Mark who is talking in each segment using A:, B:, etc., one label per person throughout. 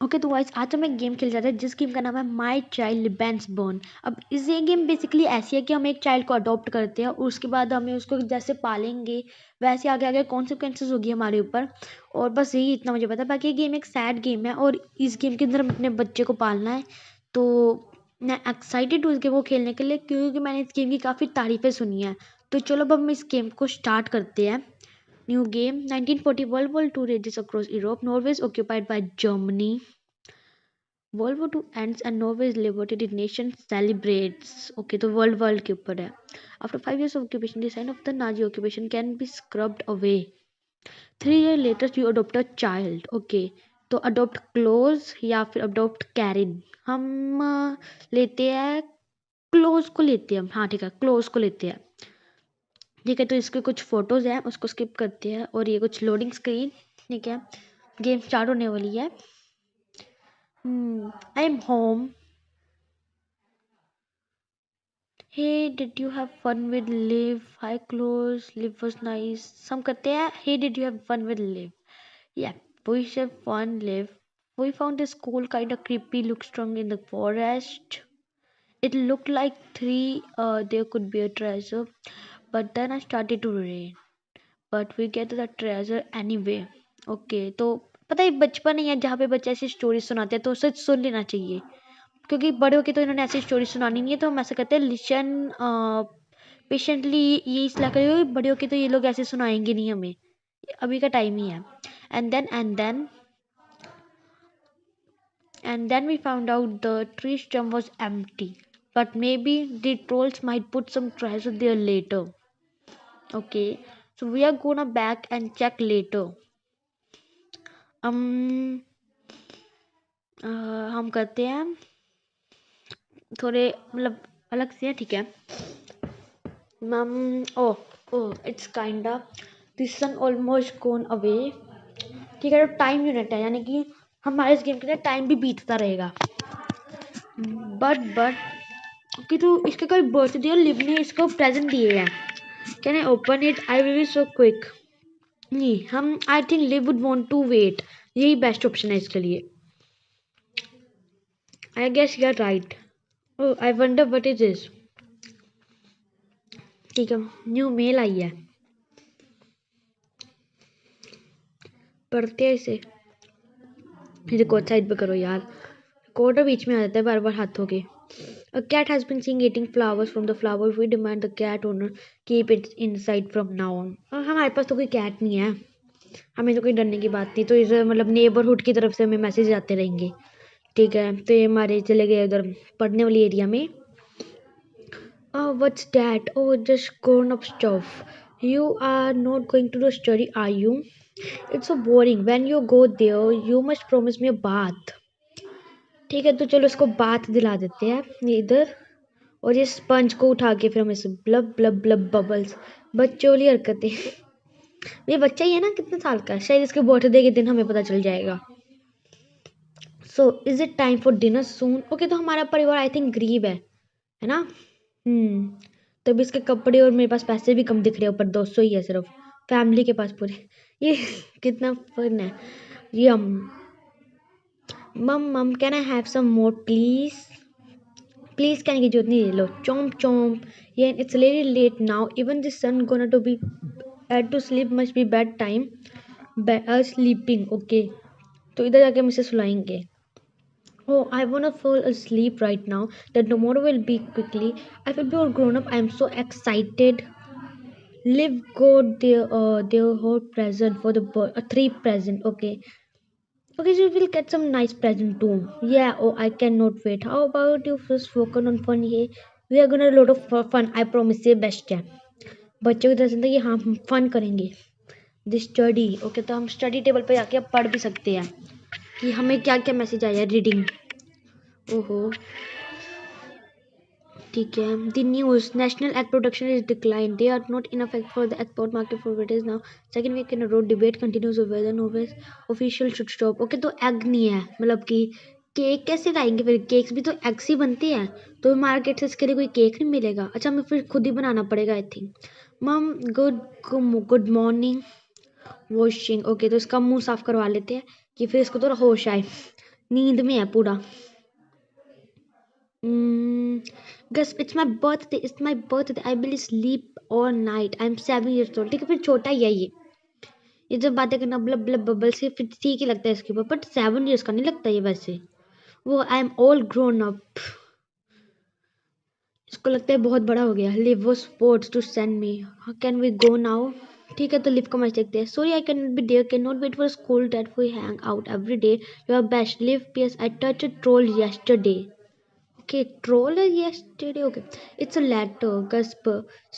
A: Okay तो guys आज हम एक गेम खेल जाते हैं जिस गेम का नाम है माई चाइल्ड बेंस बॉर्न। अब इस ये गेम बेसिकली ऐसी है कि हम एक चाइल्ड को अडॉप्ट करते हैं और उसके बाद हमें उसको जैसे पालेंगे वैसे आगे आगे कॉन्सिक्वेंसेस होगी हमारे ऊपर। और बस यही इतना मुझे पता है। बाकी ये गेम एक सैड गेम है और इस गेम के अंदर हम अपने बच्चे को पालना है। तो मैं एक्साइटेड हूँ इस गेम को खेलने के लिए क्योंकि मैंने इस गेम की काफ़ी तारीफें सुनी है। तो चलो अब हम इस गेम को स्टार्ट करते हैं। New game 1940 World War II rages across Europe. Norway is occupied by Germany. World war two ends and Norway's liberated nation celebrates. Okay तो वर्ल्ड के ऊपर है। After 5 years of occupation the sign of the Nazi occupation can be scrubbed away. 3 years later you adopt a child. Okay तो adopt close या फिर adopt Karin. हम लेते हैं क्लोज को लेते हैं हम। हाँ ठीक है क्लोज को लेते हैं। ठीक है तो इसके कुछ फोटोज हैं उसको स्किप करते हैं और ये कुछ लोडिंग स्क्रीन। ठीक है गेम स्टार्ट होने वाली है। I am home. Hey, did you have fun with Live? Hi, close. Live was nice. Some कहते हैं Hey, did you have fun with Live? Yeah, we had fun. Live. We found this school kind of creepy. Look strong in the forest. It looked like there could be a treasure, but then I started to rain. But we get the treasure anyway. Okay, तो पता है बचपन ही है जहाँ पे बच्चे ऐसी story सुनाते हैं तो उसे सुन लेना चाहिए क्योंकि बड़े होके तो इन्होंने ऐसी स्टोरी सुनानी नहीं है। तो हम ऐसा कहते हैं लिसन पेशेंटली ये इसलिए करिए बड़े होके तो ये लोग ऐसे सुनाएंगे नहीं हमें। अभी का टाइम ही है। And then we found out the tree stump was empty but maybe the trolls might put some treasure there later. Okay, so we are gonna back and check later. um हम करते हैं थोड़े मतलब अलग से। ठीक है ma'am. It's kinda the sun almost gone away. ठीक है तो टाइम यूनिट है यानी कि हमारे इस गेम के लिए टाइम भी बीतता रहेगा। बट कि तो इसका कोई बर्थडे और लिव ने इसको प्रेजेंट दिए हैं। Can I open it? I will be so quick. नहीं हम I think Liv would want to wait. यही बेस्ट ऑप्शन है इसके लिए। I guess you are right. Oh I wonder what is this. ठीक है न्यू मेल आई है पढ़ते हैं इसे। रिकॉर्ड साइड पे करो यार। कोड बीच में आ जाता है बार बार हाथों के। A cat has been seen eating flowers from the flower. We demand the cat owner keep it inside from now on. हमारे पास तो कोई कैट नहीं है। हमें तो कोई डरने की बात नहीं। तो इस मतलब नेबरहुड की तरफ से हमें मैसेज आते रहेंगे। ठीक है तो ये हमारे चले गए उधर पढ़ने वाली एरिया में। What's that? Oh, just grown up stuff. You are not going to the study, are you? It's so boring. When you go there, you must promise me a bath. ठीक है तो चलो इसको बात दिला देते हैं ये इधर। और ये स्पंज को उठा के फिर हम इसे ब्लब ब्लब ब्लब बबल्स बच्चों वाली हरकतें। ये बच्चा ही है ना कितने साल का? शायद इसके बर्थडे के दिन हमें पता चल जाएगा। So is it time for dinner soon? Okay तो हमारा परिवार आई थिंक गरीब है ना। तो अभी इसके कपड़े और मेरे पास पैसे भी कम दिख रहे हैं। ऊपर 200 ही है सिर्फ। फैमिली के पास पूरे। ये कितना फन है। ये mum can I have some more please? Please कहने की जरूरत नहीं। ले लो चोम चोम। ये it's very late now even the sun gonna to be at to sleep must be bad time sleeping. Okay तो इधर जाके हम इसे सुलाएंगे। Oh, I wanna fall asleep right now. That tomorrow will be quickly. I will be all grown up. I am so excited. Live got their whole present for the three present. Okay. Okay, so we'll get some nice present too. Yeah. Oh, I cannot wait. How about you first focus on fun here? We are gonna a lot of fun. I promise ये best है। बच्चों की तरह से कि हाँ हम fun करेंगे। This study. ओके तो हम स्टडी टेबल पे जाके अब पढ़ भी सकते हैं कि हमें क्या क्या मैसेज आया है रीडिंग। ओहो ठीक है the news national egg production is decline they are not enough egg for the export market for it is now second week in road debate continues whether novice official should stop. Okay तो egg नहीं है मतलब कि cake कैसे लाएंगे फिर? Cakes भी तो एग से बनते हैं तो मार्केट से इसके लिए कोई केक नहीं मिलेगा। अच्छा हमें फिर खुद ही बनाना पड़ेगा आई थिंक। मम गुड मॉर्निंग वॉशिंग। ओके तो इसका मुंह साफ करवा लेते हैं कि फिर इसको थोड़ा होश आए। नींद में है पूरा। Guess it's my birthday I will sleep all night I am 7 years old। ठीक है, फिर छोटा ही है ये जब बातें करना बलब बलब बबल से फिर ठीक ही लगता है इसके ऊपर, बट 7 years का नहीं लगता ये वैसे। वो I am all grown up, इसको लगता है बहुत बड़ा हो गया। लिव वो sports to send me, can we go now. ठीक है, तो लिव को मैच देखते हैं। Sorry I can not be there, can not wait for school that we hang out every day, you are best Liv PS I touch a troll yesterday। Okay, troll yesterday. Okay, it's a letter. Gasp.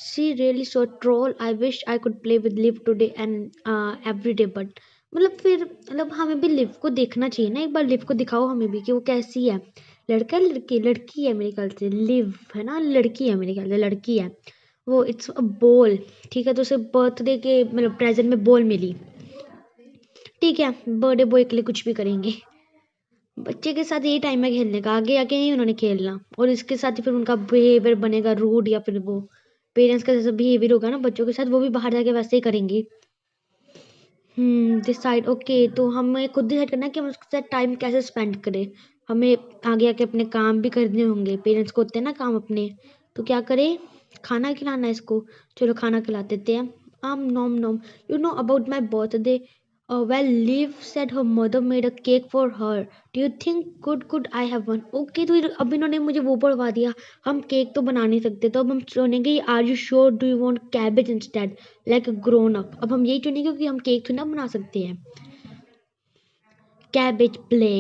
A: She really so troll. I wish I could play with Liv today and every day. But मतलब फिर मतलब हमें भी live को देखना चाहिए ना, एक बार लिव को दिखाओ हमें भी कि वो कैसी है। लड़का है लड़की, लड़की है मेरे ख्याल से। लिव है ना, लड़की है मेरे ख्याल से, लड़की है वो। It's a ball. ठीक है, तो उसे बर्थडे के मतलब प्रेजेंट में बॉल मिली। ठीक है, बर्थडे बॉय के लिए कुछ भी करेंगे। बच्चे के साथ यही टाइम है खेलने का, आगे आके नहीं उन्होंने खेलना। और इसके साथ ही फिर उनका बिहेवियर बनेगा रूड, या फिर वो पेरेंट्स का जैसा बिहेवियर होगा ना बच्चों के साथ, वो भी बाहर जाके वैसे ही करेंगे। डिसाइड। ओके, तो हमें खुद डिसाइड करना है कि हम उसके साथ टाइम कैसे स्पेंड करें। हमें आगे आके अपने काम भी करने होंगे, पेरेंट्स को होते हैं ना काम अपने। तो क्या करें, खाना खिलाना है इसको। चलो खाना खिला देते हैं। Nom nom, you know about my birthday. Well, Liv said her mother made a cake for her. Do you think could I have one? Okay, तो अब इन्होंने मुझे वो पढ़वा दिया। हम केक तो बना नहीं सकते, तो अब हम चुनेंगे are you sure do you want cabbage instead like grown up. अब हम यही चुनेंगे क्योंकि हम केक तो ना बना सकते हैं। Cabbage play,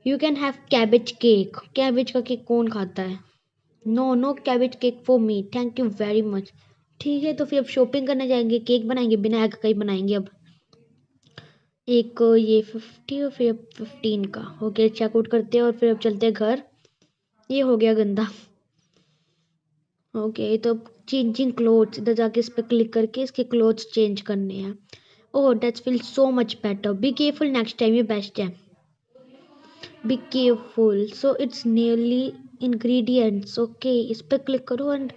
A: you can have cabbage cake. Cabbage का केक कौन खाता है? No no cabbage cake for me, thank you very much. ठीक है, तो फिर अब शॉपिंग करने जाएंगे, केक बनाएंगे, बिना एग का ही बनाएंगे अब। एक ये 50 और फिर 15 का हो गया, चेकआउट करते हैं और फिर अब चलते हैं घर। ये हो गया गंदा। ओके, तो चेंजिंग क्लोथ्स, इधर जाके इस पर क्लिक करके इसके क्लोथ्स चेंज करने हैं। Oh that's feel so much better, be careful next time, ये बेस्ट है। Be careful, so it's nearly ingredients. Okay, इस पर क्लिक करो एंड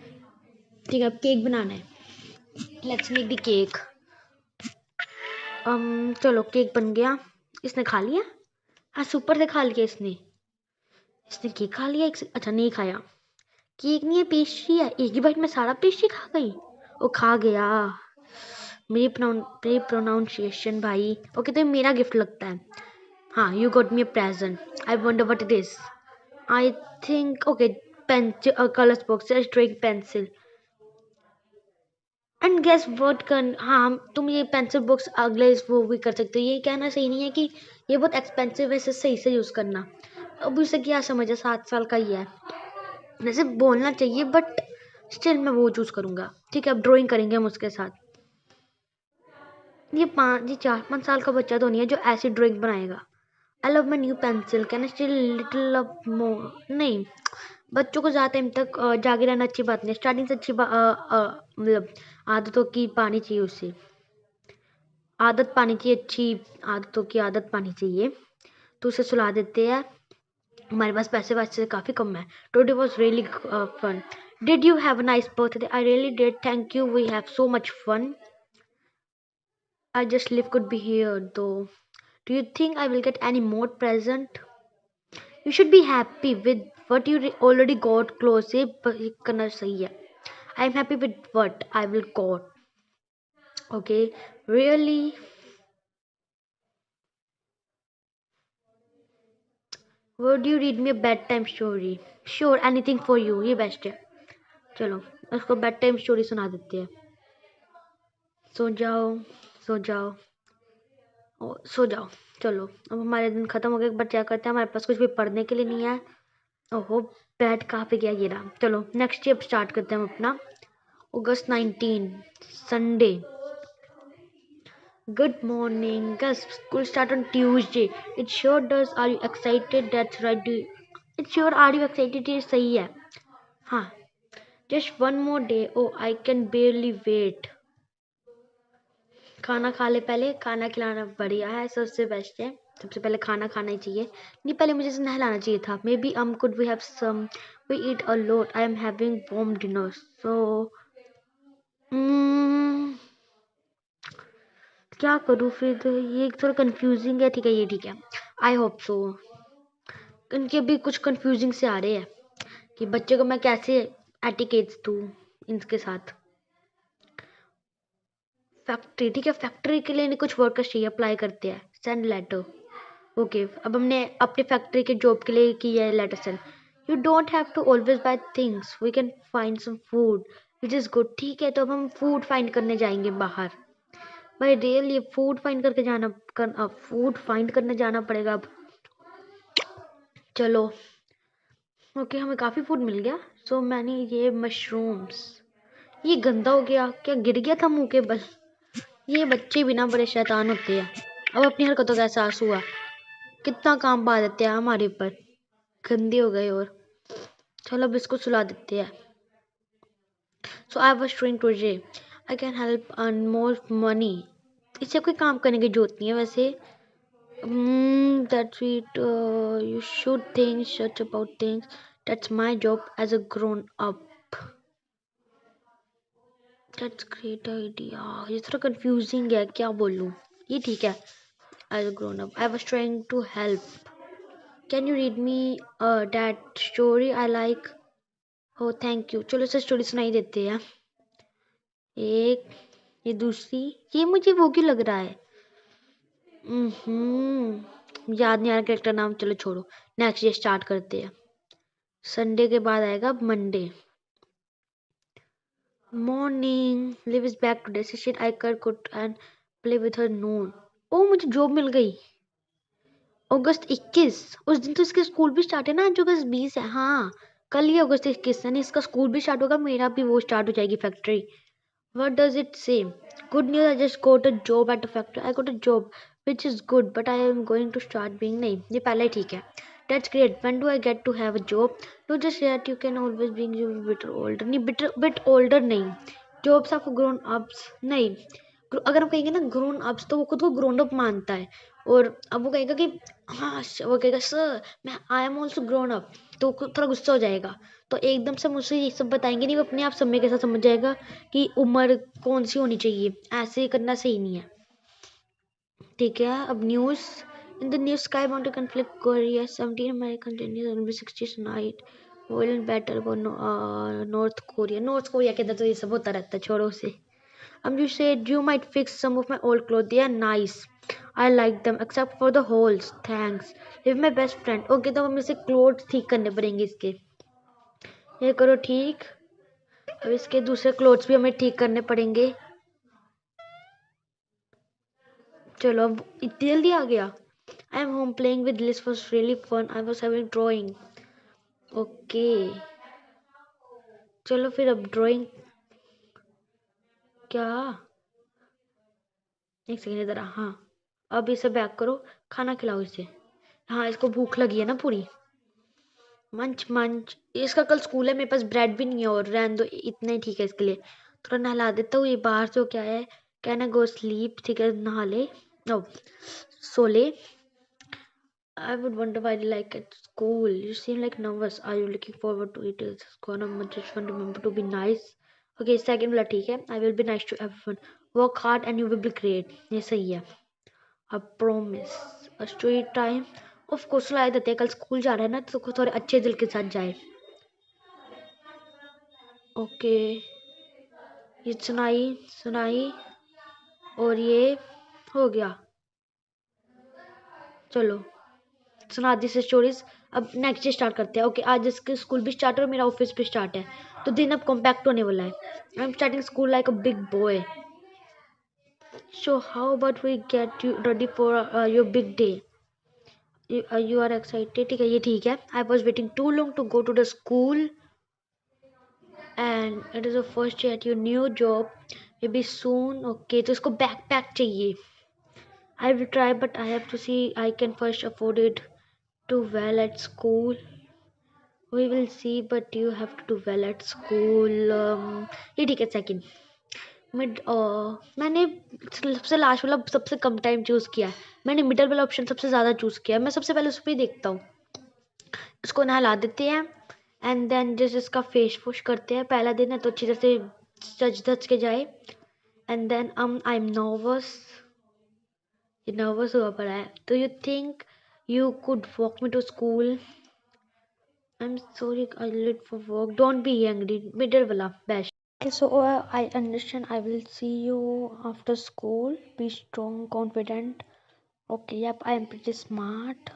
A: ठीक है, अब केक बनाना है। Let's make the cake. चलो केक बन गया। इसने खा लिया? हाँ, सुपर से खा लिया इसने। इसने केक खा लिया अच्छा नहीं खाया। केक नहीं है, पेस्ट्री है। एक ही बाइट में सारा पेस्ट्री खा गई। वो खा गया। मेरी प्रोनाउंसिएशन भाई। ओके, तो ये मेरा गिफ्ट लगता है। हाँ, you got me a present, I wonder what it is. I think okay, pencil colours box, drawing pencil and guess word कर। हाँ, तुम ये पेंसिल बॉक्स अगले वो भी कर सकते हो। ये कहना सही नहीं है कि ये बहुत एक्सपेंसिव है, इसे सही से यूज़ करना। अब उसे क्या समझ है, 7 साल का ही है। वैसे बोलना चाहिए बट स्टिल मैं वो चूज़ करूँगा। ठीक है, अब ड्राइंग करेंगे हम उसके साथ। ये 4-5 साल का बच्चा तो नहीं है जो ऐसी ड्राइंग बनाएगा। I love my new pencil, can I still little more. नहीं, बच्चों को ज़्यादा टाइम तक जागे रहना अच्छी बात नहीं। स्टार्टिंग से अच्छी मतलब आदतों की पानी चाहिए उसे। आदत पानी चाहिए, अच्छी आदतों की आदत पानी चाहिए। तो उसे सुला देते हैं। हमारे पास पैसे वैसे काफ़ी कम है। Today was really fun. Did you have a nice birthday? I really did, thank you, we have so much fun. I just live could be here though. Do you think I will get any more present? You should be happy with what you already got close से करना सही है. I'm happy with what I will got. Okay, really? Would you read me a bedtime story? Sure, anything for you. ये best है. चलो उसको bed time story सुना देते हैं. सो जाओ, सो जाओ, सो जाओ. चलो अब हमारे दिन खत्म हो गए, बट क्या करते हैं, हमारे पास कुछ भी पढ़ने के लिए नहीं है. ओहो, बैट कहाँ पे गया, ये रहा. चलो नेक्स्ट स्टेप स्टार्ट करते हैं हम अपना. August 19, Sunday. Good morning guys, school start on Tuesday. It sure does, are you excited? That's right. It sure, are you excited? ये सही है. हाँ, just one more day. Oh I can barely wait. खाना खा ले पहले, खाना खिलाना बढ़िया है, सबसे बेस्ट है. सबसे पहले खाना खाना ही चाहिए. नहीं, पहले मुझे इसे नहलाना चाहिए था. Maybe could we have some, we eat a lot, I am having warm dinner. So क्या करूँ फिर, तो ये थोड़ा कंफ्यूजिंग है. ठीक है, ये ठीक है. I hope so. इनके अभी कुछ कंफ्यूजिंग से आ रहे हैं कि बच्चे को मैं कैसे एटिकेट्स दूँ इनके साथ। फैक्ट्री, ठीक है, फैक्ट्री के लिए इन्हें कुछ वर्कर्स चाहिए, अप्लाई करते हैं, सेंड लेटर। ओके, अब हमने अपने फैक्ट्री के जॉब के लिए किया है letter send. You don't have to always buy things, we can find some food which is good. ठीक है, तो अब हम फूड फाइंड करने जाएंगे बाहर। भाई रियली फूड फाइंड करके जाना फूड फाइंड करने जाना पड़ेगा अब। चलो, ओके, हमें काफ़ी फूड मिल गया। सो मैंने ये मशरूम्स, ये गंदा हो गया क्या, गिर गया था मुंह के बल। ये बच्चे भी ना बड़े शैतान होते हैं। अब अपनी हरकतों का एहसास हुआ, कितना काम पा देते हैं हमारे ऊपर, गंदे हो गए। और चलो अब इसको सुला देते हैं। So I was trying to J I can help earn more money. इससे कोई काम करने की जरूरत नहीं है वैसे। That's it, you should think such about things, that's my job as a grown up. That's great idea. ये थोड़ा कंफ्यूजिंग है, क्या बोलूँ। ये ठीक है, as a grown up I was trying to help. Can you read me that story I like. O thank you. चलो इसे स्टोरी सुनाई देते हैं। एक, ये दूसरी, ये मुझे वो क्यों लग रहा है। याद नहीं आ रहा कैरेक्टर नाम, चलो छोड़ो। नेक्स्ट डे स्टार्ट करते हैं। संडे के बाद आएगा Monday. Morning, Liv is back to destination, I कर could and play with her noon. Oh मुझे जॉब मिल गई। अगस्त 21, उस दिन तो इसके स्कूल भी स्टार्ट है ना, जो अगस्त 20 है। हाँ, कल ही अगस्त 21 है, इसका स्कूल भी स्टार्ट होगा, मेरा भी वो स्टार्ट हो जाएगी factory. What does it say? Good news, I just got a job at a factory. I got a job, which is good, but I am going to start being नहीं, ये पहला ही ठीक है. That's great. When do I get to have a job? No, just yet. You can always be a bit older. नहीं, bit older नहीं. Jobs of grown ups नहीं. अगर हम कहेंगे ना grown ups, तो वो खुद को grown up मानता है। और अब वो कहेगा कि हाँ, वो कहेगा सर मैं I am also grown up, तो थोड़ा गुस्सा हो जाएगा। तो एकदम से मुझसे ये सब बताएंगे नहीं, वो अपने आप समय के साथ समझ जाएगा कि उम्र कौन सी होनी चाहिए। ऐसे करना सही नहीं है। ठीक है, अब news. In the news sky mountain conflict Korea 17 American general 60 night woollen battle वो नॉर्थ कोरिया। नॉर्थ कोरिया के अंदर तो ये सब होता रहता है, छोड़ो उसे। You said you might fix some of my old clothes. They are nice. I like them except for the holes. Thanks. You're my best friend. Okay, तो हम इसे क्लोथ्स ठीक करने पड़ेंगे इसके। ये करो ठीक। अब इसके दूसरे क्लोथ्स भी हमें ठीक करने पड़ेंगे। चलो अब इतनी जल्दी आ गया। I am home playing with Liz was really fun. I was having drawing. Okay. चलो फिर अब ड्राइंग क्या, एक सेकेंड इधर। हाँ, अब इसे बैक करो, खाना खिलाओ इसे। हाँ, इसको भूख लगी है ना पूरी। मंच मंच, इसका कल स्कूल है, मेरे पास ब्रेड भी नहीं है, और रहने दो, इतना ही ठीक है इसके लिए। थोड़ा नहला देता हूँ, ये बाहर से क्या है, कहना गो स्लीप, ठीक है, नहा ले, ओ सो ले। I would wonder why you like at school. You seem like nervous. Are you looking forward to it? It's gonna just want to remember to be nice. Okay, second वाला ठीक है. I will be nice to everyone. Work hard and you will be great. ये सही है. A promise. A story time. Of course सुनाई देते हैं, कल स्कूल जा रहा है ना, तो थोड़े अच्छे दिल के साथ जाए। ओके, ये सुनाई सुनाई और ये हो गया। चलो सुना दी से स्टोरीज। अब नेक्स्ट डे स्टार्ट करते हैं। ओके, आज इसके स्कूल भी स्टार्ट है और मेरा ऑफिस भी स्टार्ट है, तो दिन अब कॉम्पैक्ट होने वाला है। I am starting school like a big boy. So how about we get you ready for your big day. You are excited, ठीक है, ये ठीक है। I was waiting too long to go to the school and it is the first day at your new job, maybe soon. Okay, तो इसको backpack चाहिए। I will try but I have to see I can first afford it to well at school. We will see, but you have to do well at school. ये ठीक है second. मैंने सबसे last वाला सबसे कम time choose किया है। मैंने मिडल वाला ऑप्शन सबसे ज़्यादा चूज़ किया है। मैं सबसे पहले उस पर ही देखता हूँ। इसको नहला देते हैं एंड देन जैसे इसका फेस वॉश करते हैं। पहला दिन है तो अच्छी तरह से सज धज के जाए। And then I am nervous, ये नर्वस हुआ पड़ा है। तो you think You could walk me to school. I'm sorry, I late for work. Don't be angry. Middle wala best. Okay, so I understand. I will see you after school. Be strong, confident. Okay, yep, I am pretty smart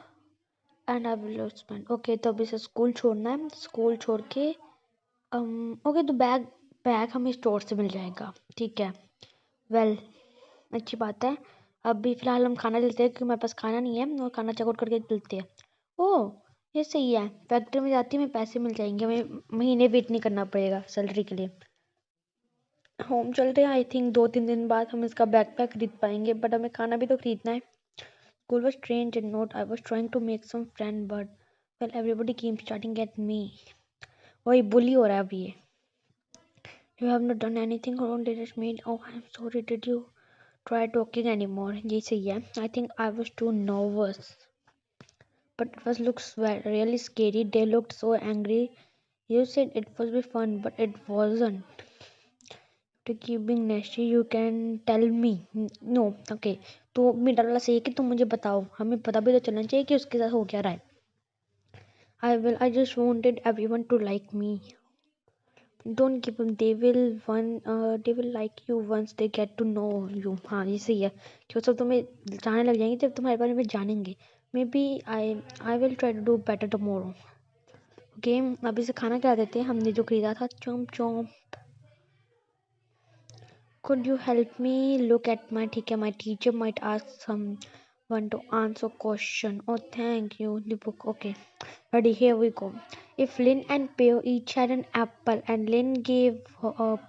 A: and I will spend. Okay, तो अभी से school छोड़ना है. School छोड़ के okay तो bag bag हमें store से मिल जाएगा. ठीक है. वेल अच्छी बात है. अभी फिलहाल हम खाना लेते हैं क्योंकि हमारे पास खाना नहीं है और खाना चेकआउट करके चलते हैं. ओह ये सही है. फैक्ट्री में जाती हूँ, हमें पैसे मिल जाएंगे. हमें महीने वेट नहीं करना पड़ेगा सैलरी के लिए. होम चलते हैं. आई थिंक 2-3 दिन बाद हम इसका बैकपैक खरीद पाएंगे बट हमें खाना भी तो खरीदना है. School was strange and not. I was trying to make some friend, but well, everybody came starting at me. वही bully हो रहा है अभी ये. You have not done anything wrong. They just made. Oh, I'm sorry. Did you try talking anymore? ये सही है. I think I was too nervous, but it was looks really scary. They looked so angry. You said it was be fun, but it wasn't. To keep being nasty, you can tell me. No, okay. तो middle वाला सही है कि तुम मुझे बताओ. हमें पता भी तो चलना चाहिए कि उसके साथ हो क्या रहा है. I just wanted everyone to like me. Don't give them. They will like you once they get to know you. हाँ ये सही है कि वो सब तुम्हें जानने लग जाएंगे जब तुम्हारे बारे में जानेंगे. Maybe I will try to do better tomorrow. Okay, अभी से खाना खिला देते हैं. हमने जो खरीदा था. चोम चोम. Could you help me look at my ठीक है. My teacher might ask someone to answer question. Oh thank you. The book. Okay. Ready, here we go. If Lynn and Pear each had an apple and Lynn gave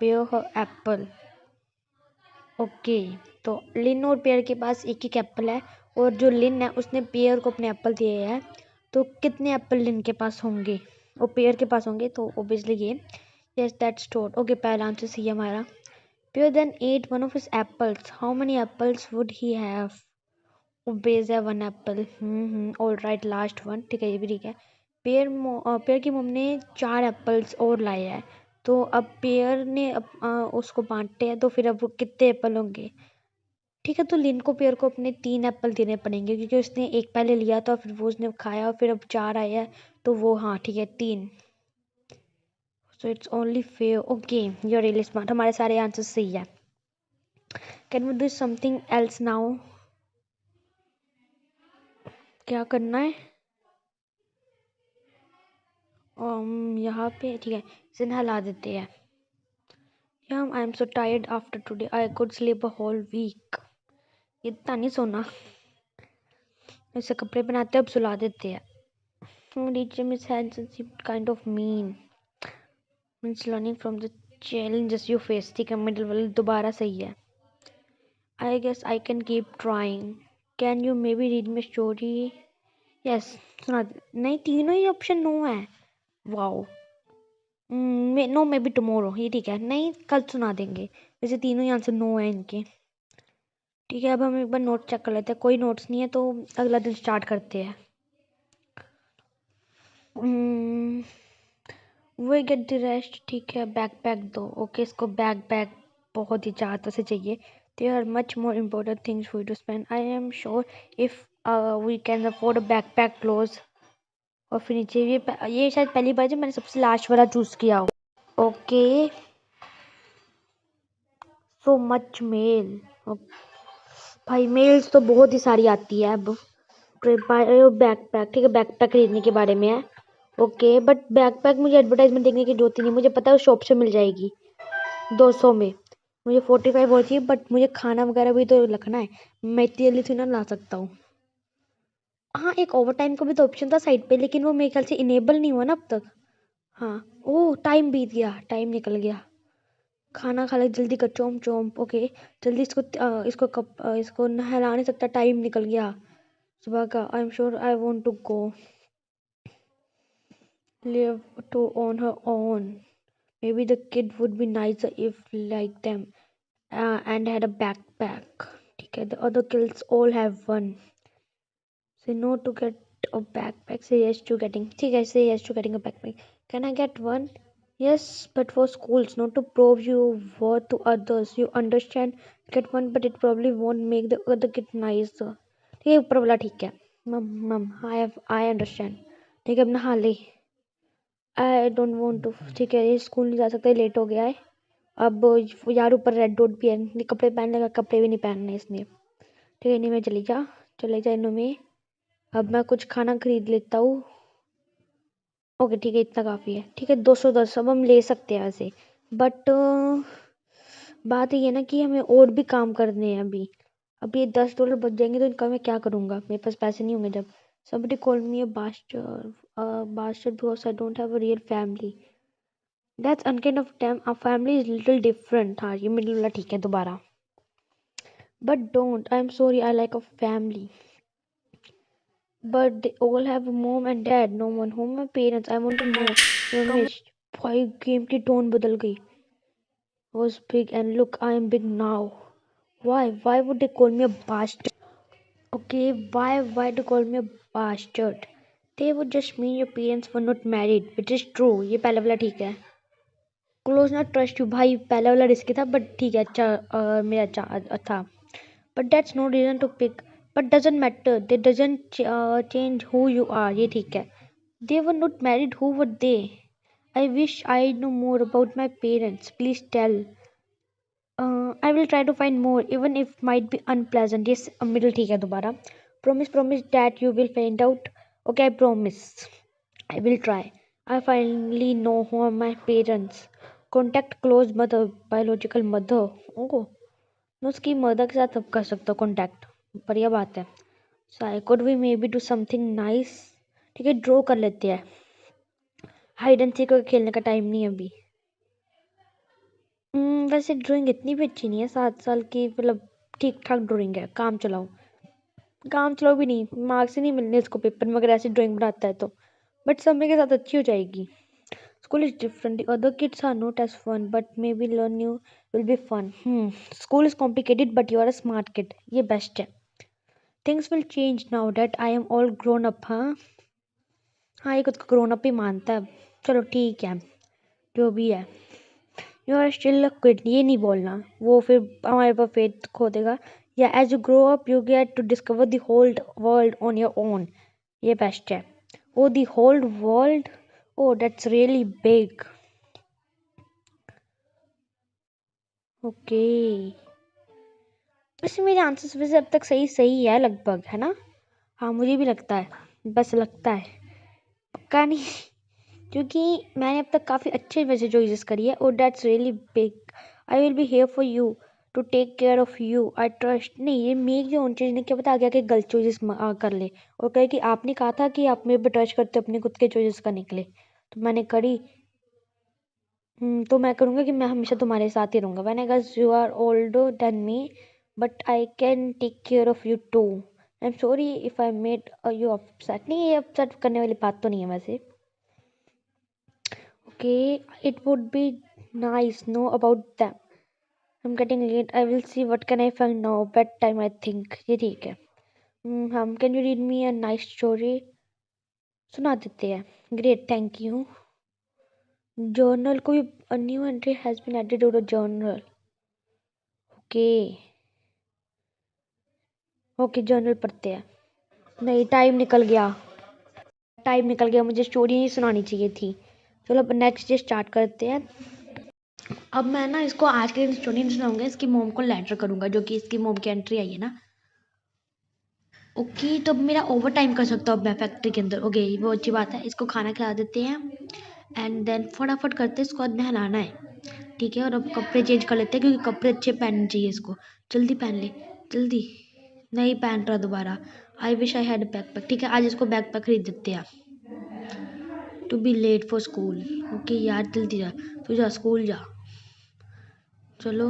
A: Pear her apple. Okay तो लिन और pair के पास एक एक Apple है और जो लिन है उसने पेयर को अपने एप्पल दिए हैं. तो कितने एप्पल लिन के पास होंगे और पेयर के पास होंगे. तो ओबियसली ये यस दैट्स टोट. ओके पहला आंसर सही है हमारा. Pierre then ate one of his apples. How many apples would he have. बेस है one apple. All right last one. ठीक है ये भी ठीक है. पेयर की मम्मी ने 4 एप्पल्स और लाए हैं. तो अब पेयर ने उसको बांटे हैं तो फिर अब वो कितने एप्पल होंगे. ठीक है तो लिन को पेयर को अपने 3 एप्पल देने पड़ेंगे क्योंकि उसने एक पहले लिया था फिर वो उसने खाया और फिर अब 4 आया है. तो वो हाँ ठीक है 3. So it's only fair. Okay you are really smart. हमारे सारे आंसर सही है. Can we do something else now. क्या करना है. यहाँ पे ठीक है इसे नहला देते हैं. I am so tired after today. I could sleep a whole week. इतना नहीं सोना. ऐसे कपड़े बनाते अब सुला देते हैं. Teacher miss kind of mean. Means learning from the challenges you face. ठीक है मिडिल वाले दोबारा सही है. I guess I can keep trying. Can you maybe read me story. Yes सुना. नहीं तीनों ही ऑप्शन नो है. Wow. No maybe tomorrow. ये ठीक है. नहीं कल सुना देंगे. वैसे तीनों ही आंसर नो है इनके. ठीक है अब हम एक बार नोट चेक कर लेते हैं. कोई नोट्स नहीं है तो अगला दिन स्टार्ट करते हैं. We get the rest. ठीक है बैक पैक दो. ओके इसको बैक पैक बहुत ही ज़्यादा से चाहिए. There are much more important things for you to spend. I am sure if we can afford backpack close. और फिर नीचे ये शायद पहली बार जब मैंने सबसे लास्ट वाला चूज़ किया हो. Okay so much mail. भाई मेल्स तो बहुत ही सारी आती है अब. बैकपैक. ठीक है बैकपैक खरीदने के बारे में है. ओके बट बैकपैक मुझे एडवर्टाइजमेंट देखने की जरूरत ही नहीं. मुझे पता है उस शॉप से मिल जाएगी 200 में. मुझे 45 होती है बट मुझे खाना वगैरह भी तो रखना है. मैं इतनी जल्दी थोड़ी ना ला सकता हूँ. हाँ एक ओवर टाइम का भी तो ऑप्शन था साइड पे लेकिन वो मेरे ख्याल से इनेबल नहीं हुआ ना अब तक. हाँ ओह टाइम बीत गया. टाइम निकल गया. खाना खा ले जल्दी कर. चोम चोम. ओके जल्दी इसको नहला नहीं सकता. टाइम निकल गया सुबह का. I am sure I want to go. Live to on her own. Maybe the kid would be nicer if like them and had a backpack. Okay, the other kids all have one. Say no to get a backpack. Say yes to getting. Okay, say yes to getting a backpack. Can I get one? Yes, but for schools, not to prove your worth to others. You understand? Get one, but it probably won't make the other kid nicer. ठीक है ऊपर वाला ठीक है. मम मम I understand. ठीक है, अब नहा ले। I don't want to. ठीक है, ये स्कूल नहीं जा सकते, लेट हो गया है। अब यार ऊपर रेड डॉट भी है, ये कपड़े पहन लेगा, कपड़े भी नहीं पहनने इसने। ठीक है, नहीं मैं चली जा इन्हों में। अब मैं कुछ खाना खरीद लेता हूँ। ओके ठीक है, इतना काफ़ी है। ठीक है, 210 अब हम ले सकते हैं वैसे। बट बात ये है ना कि हमें और भी काम करने हैं अभी। अब ये $10 बच जाएंगे तो इनका मैं क्या करूँगा, मेरे पास पैसे नहीं होंगे जब। somebody called me a bastard because I don't have a real family. That's unkind of them. A family is little different. हाँ, ये मिडिल वाला ठीक है दोबारा। But don't. I'm sorry. I like a family. But they all have a mom and dad. No one home. My parents. I want to know. Ramesh, भाई game की tone बदल गई। Was big and look, I am big now. Why? Why would they call me a bastard? Okay, why to call me a bastard? They would just mean your parents were not married, which is true. ये पहला वाला ठीक है। Close not trust you भाई, पहला वाला risky था but ठीक है, अच्छा मेरा अच्छा था। But that's no reason to pick. But doesn't matter. That doesn't change who you are. ये ठीक है। They were not married. Who were they? I wish I knew more about my parents. Please tell. I will try to find more, even if might be unpleasant. Yes, a middle ठीक है दोबारा. Promise that you will find out. Okay, I promise. I will try. I finally know who are my parents. Contact close mother, biological mother. Oh, मैं उसकी mother के साथ अब कर सकता हूँ कॉन्टैक्ट। बढ़िया बात है। So I could we maybe do something nice. ठीक है, ड्रॉ कर लेते हैं। हाइड एंड सीक खेलने का टाइम नहीं है अभी। वैसे ड्राइंग इतनी भी अच्छी नहीं है, 7 साल की मतलब ठीक ठाक ड्राइंग है। काम चलाओ भी नहीं, मार्क्स ही नहीं मिलने इसको पेपर में अगर ऐसी ड्राइंग बनाता है तो। बट समय के साथ अच्छी हो जाएगी। School is different, other kids are not as fun but maybe learn you will be fun. School is complicated but you are a smart kid, ये बेस्ट है। Things will change now that I am all grown up. हाँ, ये खुद को grown up ही मानता है। चलो ठीक है, जो भी है। You are still a kid, ये नहीं बोलना, वो फिर हमारे पर फेथ खो देगा। या as you grow up you get to discover the whole world on your own, ये बेस्ट है। Oh the whole world, oh that's really big. Okay, वैसे मेरे आंसर्स वैसे अब तक सही सही है लगभग, है ना? हाँ मुझे भी लगता है, बस लगता है, पक्का नहीं। क्योंकि मैंने अब तक काफ़ी अच्छे वैसे चॉइसेस करी है। और that's really big. I will be here for you to take care of you, I trust. नहीं, ये मेरी ओन चीज़ ने क्या पता आगे आके गलत चॉइसेस कर ले और कहे कि आपने कहा था कि आप मेरे पे ट्रस्ट करते अपने खुद के चॉइसेस का निकले, तो मैंने करी। तो मैं करूँगा कि मैं हमेशा तुम्हारे साथ ही रहूँगा। When I guess you are older then me but I can take care of you too. I am sorry if I made you upset. नहीं, ये अपसेट करने वाली बात तो नहीं है वैसे। Okay, it would be nice know about them. I'm getting late. I will see what can I find now. Bedtime, I think. ये ठीक है। Can you read me a nice story? सुना देते हैं। Great, thank you. Journal कोई a new entry has been added to the journal. Okay. Okay, journal पढ़ते हैं। नहीं, टाइम निकल गया, मुझे स्टोरी नहीं सुनानी चाहिए थी। चलो अब नेक्स्ट डे स्टार्ट करते हैं। अब मैं ना इसको आज के दिन स्टोरी नहीं सुनाऊंगा, इसकी मोम को लेटर करूंगा, जो कि इसकी मोम की एंट्री आई है ना। ओके, तो अब मेरा ओवर टाइम कर सकता हूँ अब मैं फैक्ट्री के अंदर। ओके, वो अच्छी बात है। इसको खाना खिला देते हैं एंड देन फटाफट करते हैं, इसको आज नहलाना है। ठीक है, और अब कपड़े चेंज कर लेते हैं क्योंकि कपड़े अच्छे पहनने चाहिए इसको। जल्दी पहन ले, जल्दी। नहीं पहन रहा दोबारा। I wish I had backpack. ठीक है, आज इसको बैकपैक खरीद देते हैं। To be late for school. Okay यार, जल्दी जा, तू जा स्कूल जा। चलो,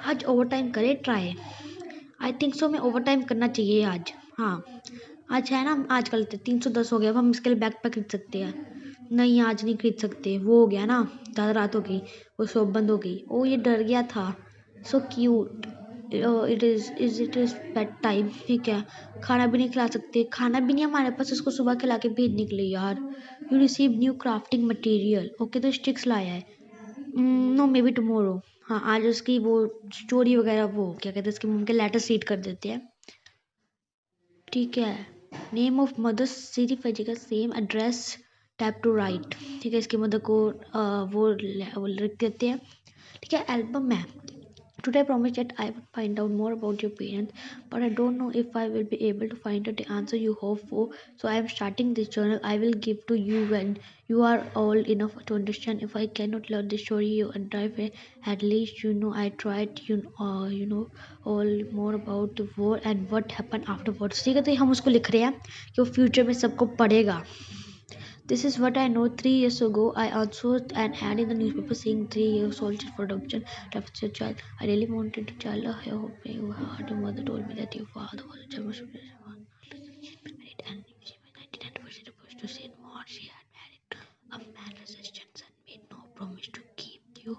A: आज ओवर टाइम करे ट्राई। आई थिंक सो, मैं ओवर टाइम करना चाहिए आज। हाँ, आज है ना, आज कल 310 हो गया, अब हम इसके लिए बैग पैक खरीद सकते हैं। नहीं, आज नहीं खरीद सकते, वो हो गया ना, ज़्यादा रात हो गई, वो शॉप बंद हो गई। ओ ये डर गया था। So cute. It is bed time. ठीक है, खाना भी नहीं खिला सकते, खाना भी नहीं हमारे पास इसको सुबह खिला के भेजने के लिए यार। You receive new crafting material. Okay, तो स्टिक्स लाया है। No maybe tomorrow. हाँ, आज उसकी वो स्टोरी वगैरह, वो क्या कहते हैं, उसके मुंह के लेटर रीड कर देते हैं। ठीक है। नेम ऑफ मदर सिर्फ का same address, tap to write. ठीक है, इसकी मदर को वो लिख देते हैं। ठीक है, एल्बम है। Today I promised that I would find out more about your parents, but I don't know if I will be able to find out the answer you hope for. So I am starting this journal I will give to you when you are old enough to understand. If I cannot learn the story you and drive it, at least you know I tried. You know all more about the war and what happened afterwards. ठीक है, तो हम उसको लिख रहे हैं कि वो फ्यूचर में सबको पढ़ेगा। This is what I know. 3 years ago, I answered an ad in the newspaper saying 3 years old for adoption. Adopted a child. I really wanted a child. I hope you had. Your mother told me that your father was a German Shepherd. And she was 99% opposed to say more. She had married a man resistance and made no promise to keep you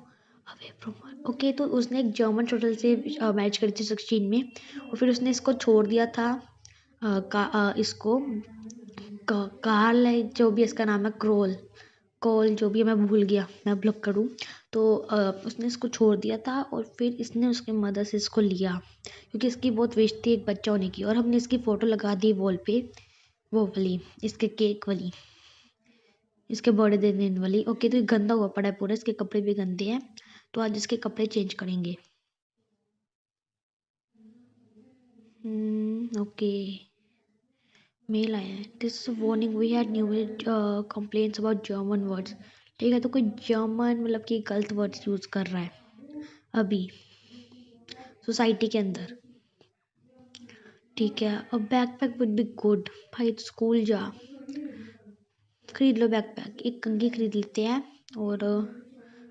A: away from her. Okay, तो उसने एक German शोटल से match करी थी 16 में, और फिर उसने इसको छोड़ दिया था। इसको कार्ल है, जो भी इसका नाम है, कोल जो भी है, मैं भूल गया, मैं ब्लॉक करूँ तो उसने इसको छोड़ दिया था, और फिर इसने उसके मदर से इसको लिया क्योंकि इसकी बहुत विश थी एक बच्चा होने की, और हमने इसकी फ़ोटो लगा दी वॉल पे, वो वाली, इसके केक वाली, इसके बर्थडे देने वाली। ओके, तो ये गंदा हुआ पड़ा है पूरा, इसके कपड़े भी गंदे हैं, तो आज इसके कपड़े चेंज करेंगे। ओके, मेल आया है। This warning we had new complaints about German words. ठीक है, तो कोई जर्मन मतलब कि गलत वर्ड्स यूज़ कर रहा है अभी सोसाइटी के अंदर। ठीक है, अब बैकपैक वुड बी गुड। भाई तो स्कूल जा, खरीद लो बैकपैक, एक कंघी खरीद लेते हैं, और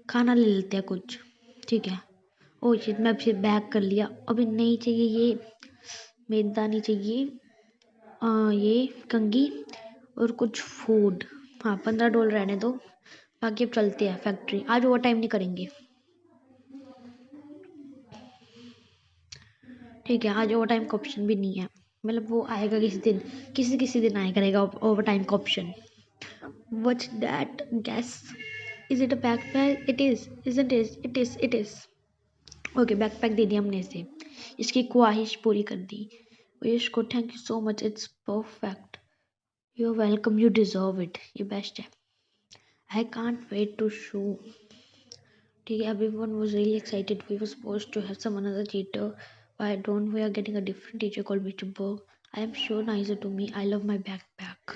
A: खाना ले लेते हैं कुछ। ठीक है, ओ शिट, मैं फिर बैग कर लिया। अभी नहीं चाहिए ये मैदा, नहीं चाहिए ये कंघी, और कुछ फूड। हाँ, $15 रहने दो, बाकी अब चलते हैं फैक्ट्री। आज ओवर टाइम नहीं करेंगे। ठीक है, आज ओवर टाइम का ऑप्शन भी नहीं है, मतलब वो आएगा किसी दिन आया करेगा ओवर टाइम का option. What's that guess? Is it a backpack? It is, isn't it is. Okay, backpack दे दिया हमने इसे, इसकी ख्वाहिश पूरी कर दी। यश को thank you so much, it's perfect. You are welcome, you deserve it, ये बेस्ट है। I can't wait to show. ठीक है, everyone was really excited. We were supposed to have some another teacher. Why don't we are getting a different teacher called Mr. Berg? I am sure nicer to me. I love my backpack.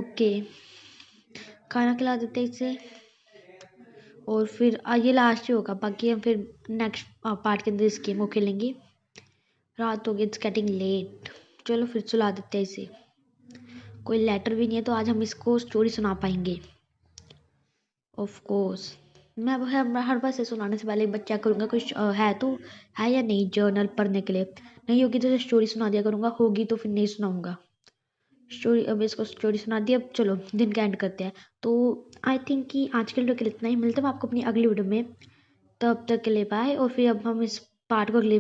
A: Okay, खाना खिला देते इसे, और फिर ये last ही होगा, बाकी हम फिर नेक्स्ट पार्ट के अंदर इस गेम को खेलेंगे। रात हो गई, इट्स गेटिंग लेट। चलो फिर सुला देते हैं इसे। कोई लेटर भी नहीं है, तो आज हम इसको स्टोरी सुना पाएंगे। ऑफ कोर्स, मैं हर बार से सुनाने से पहले एक बार चेक करूँगा कुछ है तो है या नहीं जर्नल पढ़ने के लिए। नहीं होगी तो स्टोरी सुना दिया करूँगा, होगी तो फिर नहीं सुनाऊँगा स्टोरी। अब इसको स्टोरी सुना दी, अब चलो दिन का एंड करते हैं। तो आई थिंक कि आज के वीडियो के लिए इतना ही, मिलता है आपको अपनी अगली वीडियो में। तब तक के लिए बाय, और फिर अब हम इस पार्ट को अगले